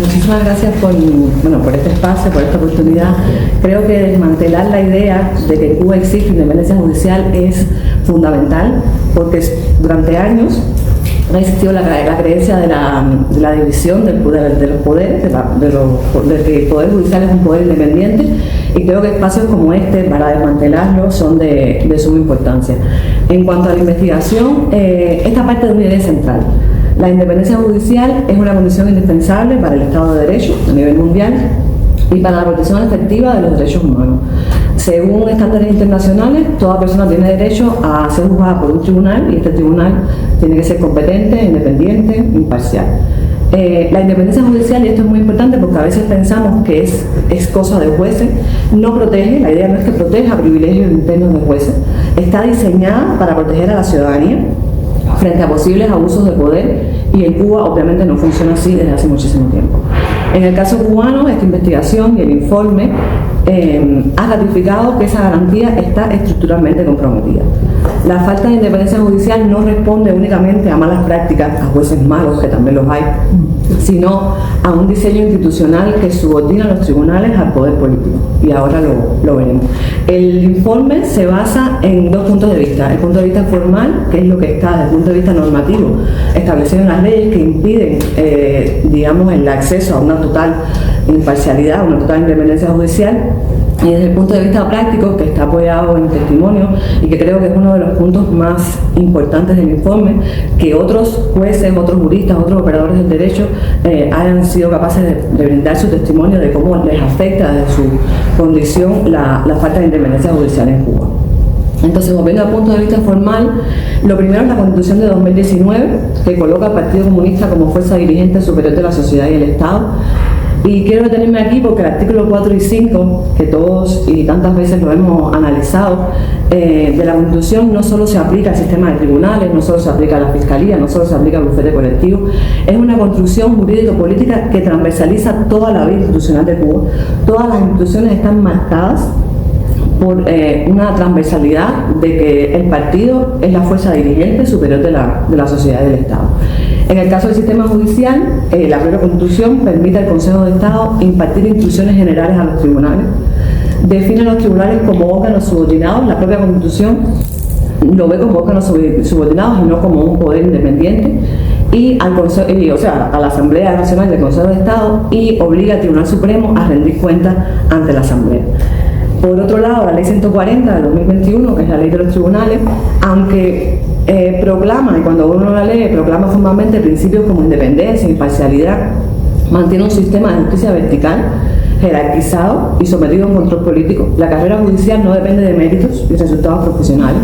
Muchísimas gracias por este espacio, por esta oportunidad. Creo que desmantelar la idea de que en Cuba existe independencia judicial es fundamental, porque durante años ha existido la creencia de la división de los poderes, de que el Poder Judicial es un poder independiente, y creo que espacios como este, para desmantelarlo, son de suma importancia. En cuanto a la investigación, esta parte de una idea central. La independencia judicial es una condición indispensable para el Estado de Derecho a nivel mundial y para la protección efectiva de los derechos humanos. Según estándares internacionales, toda persona tiene derecho a ser juzgada por un tribunal, y este tribunal tiene que ser competente, independiente, imparcial. La independencia judicial, y esto es muy importante porque a veces pensamos que es cosa de jueces, no protege, la idea no es que proteja privilegios internos de jueces, está diseñada para proteger a la ciudadanía frente a posibles abusos de poder, y en Cuba obviamente no funciona así desde hace muchísimo tiempo. En el caso cubano, esta investigación y el informe ha ratificado que esa garantía está estructuralmente comprometida. La falta de independencia judicial no responde únicamente a malas prácticas, a jueces malos, que también los hay, sino a un diseño institucional que subordina a los tribunales al poder político, y ahora lo veremos. El informe se basa en dos puntos de vista: el punto de vista formal, que es lo que está desde el punto de vista normativo establecido en las leyes que impiden digamos, el acceso a una total imparcialidad, una total independencia judicial, y desde el punto de vista práctico, que está apoyado en testimonio, y que creo que es uno de los puntos más importantes del informe, que otros jueces, otros juristas, otros operadores del derecho hayan sido capaces de brindar su testimonio de cómo les afecta desde su condición la falta de independencia judicial en Cuba. Entonces, volviendo al punto de vista formal, lo primero es la Constitución de 2019, que coloca al Partido Comunista como fuerza dirigente superior de la sociedad y el Estado. Y quiero detenerme aquí porque el artículo 4 y 5, que todos y tantas veces lo hemos analizado, de la Constitución no solo se aplica al sistema de tribunales, no solo se aplica a la Fiscalía, no solo se aplica al bufete colectivo, es una construcción jurídico-política que transversaliza toda la vida institucional de Cuba. Todas las instituciones están marcadas por una transversalidad de que el partido es la fuerza dirigente superior de la sociedad y del Estado. En el caso del sistema judicial, la propia Constitución permite al Consejo de Estado impartir instrucciones generales a los tribunales, define a los tribunales como órganos subordinados. La propia Constitución lo ve como órganos subordinados y no como un poder independiente, y a la Asamblea Nacional del Consejo de Estado, y obliga al Tribunal Supremo a rendir cuentas ante la Asamblea. Por otro lado, la Ley 140 de 2021, que es la ley de los tribunales, aunque proclama, y cuando uno la lee, proclama formalmente principios como independencia, imparcialidad, mantiene un sistema de justicia vertical, jerarquizado y sometido a un control político. La carrera judicial no depende de méritos y resultados profesionales,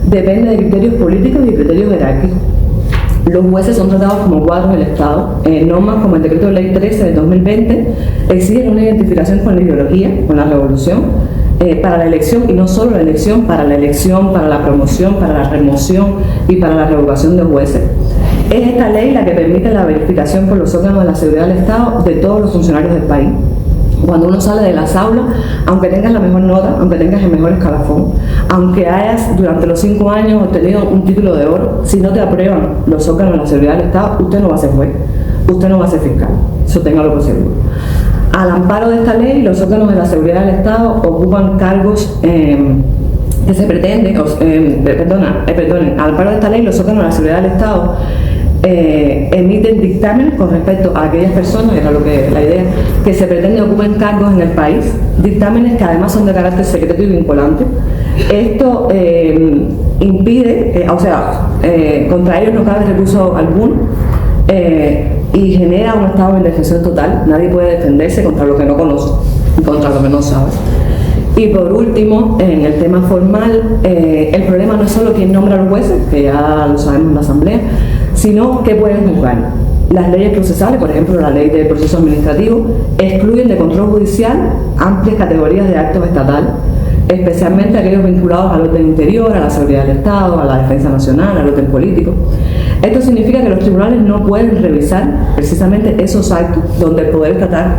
depende de criterios políticos y criterios jerárquicos. Los jueces son tratados como cuadros del Estado. Normas como el Decreto de Ley 13 de 2020 exigen una identificación con la ideología, con la revolución, para la elección, y no solo la elección, para la promoción, para la remoción y para la revocación de jueces. Es esta ley la que permite la verificación por los órganos de la seguridad del Estado de todos los funcionarios del país. Cuando uno sale de las aulas, aunque tengas la mejor nota, aunque tengas el mejor escalafón, aunque hayas durante los 5 años obtenido un título de oro, si no te aprueban los órganos de la seguridad del Estado, usted no va a ser juez, usted no va a ser fiscal, eso téngalo por seguro. Al amparo de esta ley, los órganos de la seguridad del Estado ocupan cargos que se pretenden, al amparo de esta ley, los órganos de la seguridad del Estado emiten dictámenes con respecto a aquellas personas, era la idea, que se pretende ocupen cargos en el país, dictámenes que además son de carácter secreto y vinculante. Esto impide, contra ellos no cabe recurso alguno, y genera un estado de indefensión total. Nadie puede defenderse contra lo que no conoce y contra lo que no sabe. Y por último, en el tema formal, el problema no es solo quién nombra a los jueces, que ya lo sabemos en la Asamblea, sino qué pueden juzgar. Las leyes procesales, por ejemplo la ley de proceso administrativo, excluyen de control judicial amplias categorías de actos estatales, especialmente aquellos vinculados al orden interior, a la seguridad del Estado, a la defensa nacional, al orden político. Esto significa que los tribunales no pueden revisar precisamente esos actos donde el poder estatal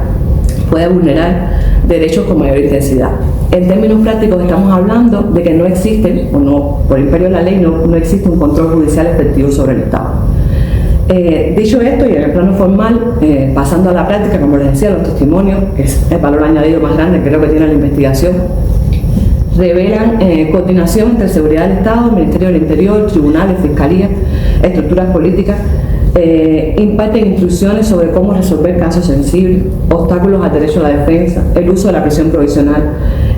puede vulnerar derechos con mayor intensidad. En términos prácticos estamos hablando de que no existe, por imperio de la ley, no existe un control judicial efectivo sobre el Estado. Dicho esto, y en el plano formal, pasando a la práctica, como les decía, los testimonios, que es el valor añadido más grande que creo que tiene la investigación, revelan coordinación entre seguridad del Estado, Ministerio del Interior, tribunales, fiscalías, estructuras políticas, imparten instrucciones sobre cómo resolver casos sensibles, obstáculos al derecho a la defensa, el uso de la prisión provisional,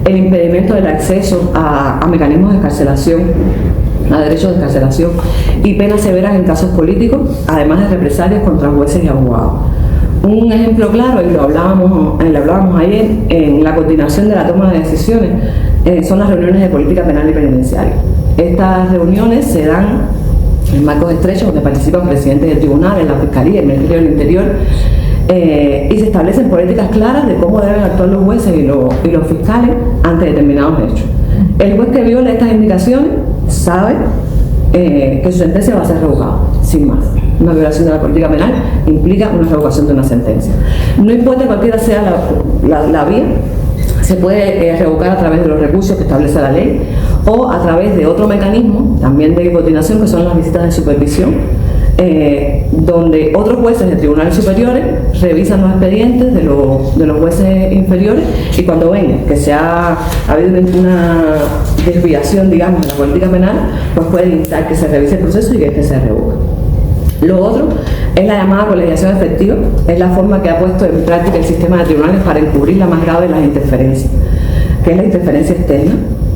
el impedimento del acceso a mecanismos de escarcelación, a derechos de escarcelación y penas severas en casos políticos, además de represalias contra jueces y abogados. Un ejemplo claro, y lo hablábamos ayer, en la coordinación de la toma de decisiones, son las reuniones de política penal y penitenciaria. Estas reuniones se dan en marcos estrechos donde participan presidentes de tribunales, la Fiscalía, el Ministerio del Interior, y se establecen políticas claras de cómo deben actuar los jueces y los fiscales ante determinados hechos. El juez que viola estas indicaciones sabe que su sentencia va a ser revocada, sin más. Una violación de la política penal implica una revocación de una sentencia. No importa cualquiera sea la vía, se puede revocar a través de los recursos que establece la ley o a través de otro mecanismo, también de coordinación, que son las visitas de supervisión, donde otros jueces de tribunales superiores revisan los expedientes de los jueces inferiores y cuando ven que ha habido una desviación, digamos, de la política penal, pues pueden instar que se revise el proceso y que se revoque. Lo otro es la llamada colegiación efectiva, es la forma que ha puesto en práctica el sistema de tribunales para encubrir la más grave de las interferencias, que es la interferencia externa.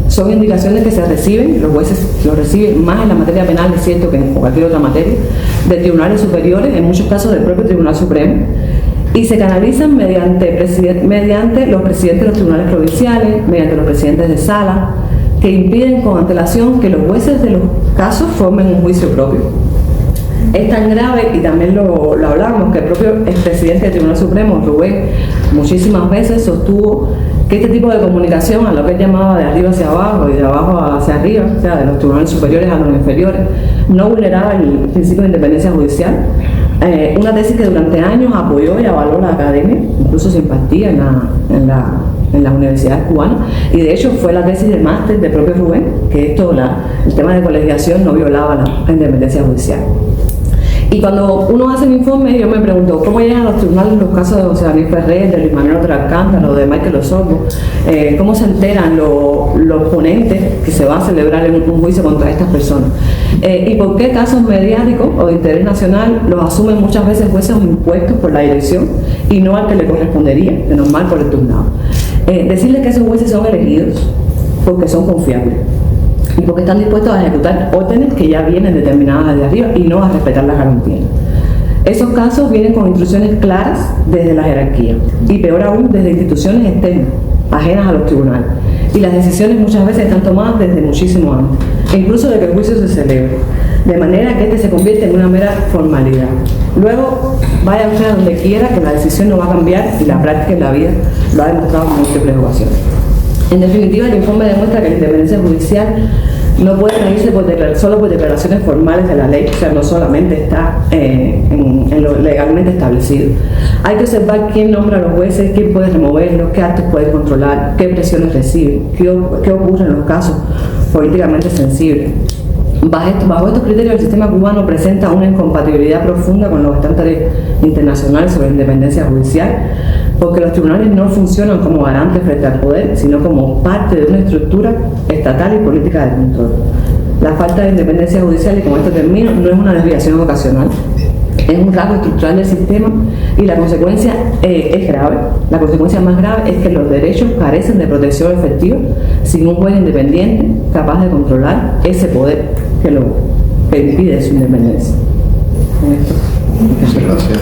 Son indicaciones que se reciben, los jueces lo reciben más en la materia penal, es cierto que en cualquier otra materia, de tribunales superiores, en muchos casos del propio Tribunal Supremo, y se canalizan mediante los presidentes de los tribunales provinciales, mediante los presidentes de sala, que impiden con antelación que los jueces de los casos formen un juicio propio. Es tan grave, y también lo hablamos, que el propio expresidente del Tribunal Supremo, Rubén, muchísimas veces sostuvo que este tipo de comunicación, a lo que él llamaba de arriba hacia abajo y de abajo hacia arriba, o sea, de los tribunales superiores a los inferiores, no vulneraba el principio de independencia judicial. Una tesis que durante años apoyó y avaló la academia, incluso se impartía en las universidades cubanas, y de hecho fue la tesis de máster del propio Rubén, que el tema de colegiación no violaba la independencia judicial. Y cuando uno hace el informe, yo me pregunto, ¿cómo llegan a los tribunales los casos de José Daniel Ferrer, de Luis Manuel Otero Alcántara, de Michael Osorbo? ¿Cómo se enteran los ponentes que se va a celebrar en un juicio contra estas personas? ¿Y por qué casos mediáticos o de interés nacional los asumen muchas veces jueces impuestos por la dirección y no al que le correspondería, de normal por el turnado? Decirles que esos jueces son elegidos porque son confiables y porque están dispuestos a ejecutar órdenes que ya vienen determinadas desde arriba y no a respetar las garantías. Esos casos vienen con instrucciones claras desde la jerarquía y peor aún desde instituciones externas, ajenas a los tribunales. Y las decisiones muchas veces están tomadas desde muchísimo antes, e incluso de que el juicio se celebre, de manera que este se convierte en una mera formalidad. Luego, vaya usted a donde quiera que la decisión no va a cambiar y la práctica en la vida lo ha demostrado en múltiples ocasiones. En definitiva, el informe demuestra que la independencia judicial no puede medirse solo por declaraciones formales de la ley, o sea, no solamente está en lo legalmente establecido. Hay que observar quién nombra a los jueces, quién puede removerlos, qué actos puede controlar, qué presiones reciben, qué ocurre en los casos políticamente sensibles. Bajo estos criterios, el sistema cubano presenta una incompatibilidad profunda con los estándares internacionales sobre la independencia judicial, porque los tribunales no funcionan como garantes frente al poder, sino como parte de una estructura estatal y política de control. La falta de independencia judicial, y con esto termino, no es una desviación ocasional, es un rasgo estructural del sistema y la consecuencia es grave. La consecuencia más grave es que los derechos carecen de protección efectiva sin un juez independiente capaz de controlar ese poder que impide su independencia. Muchas gracias.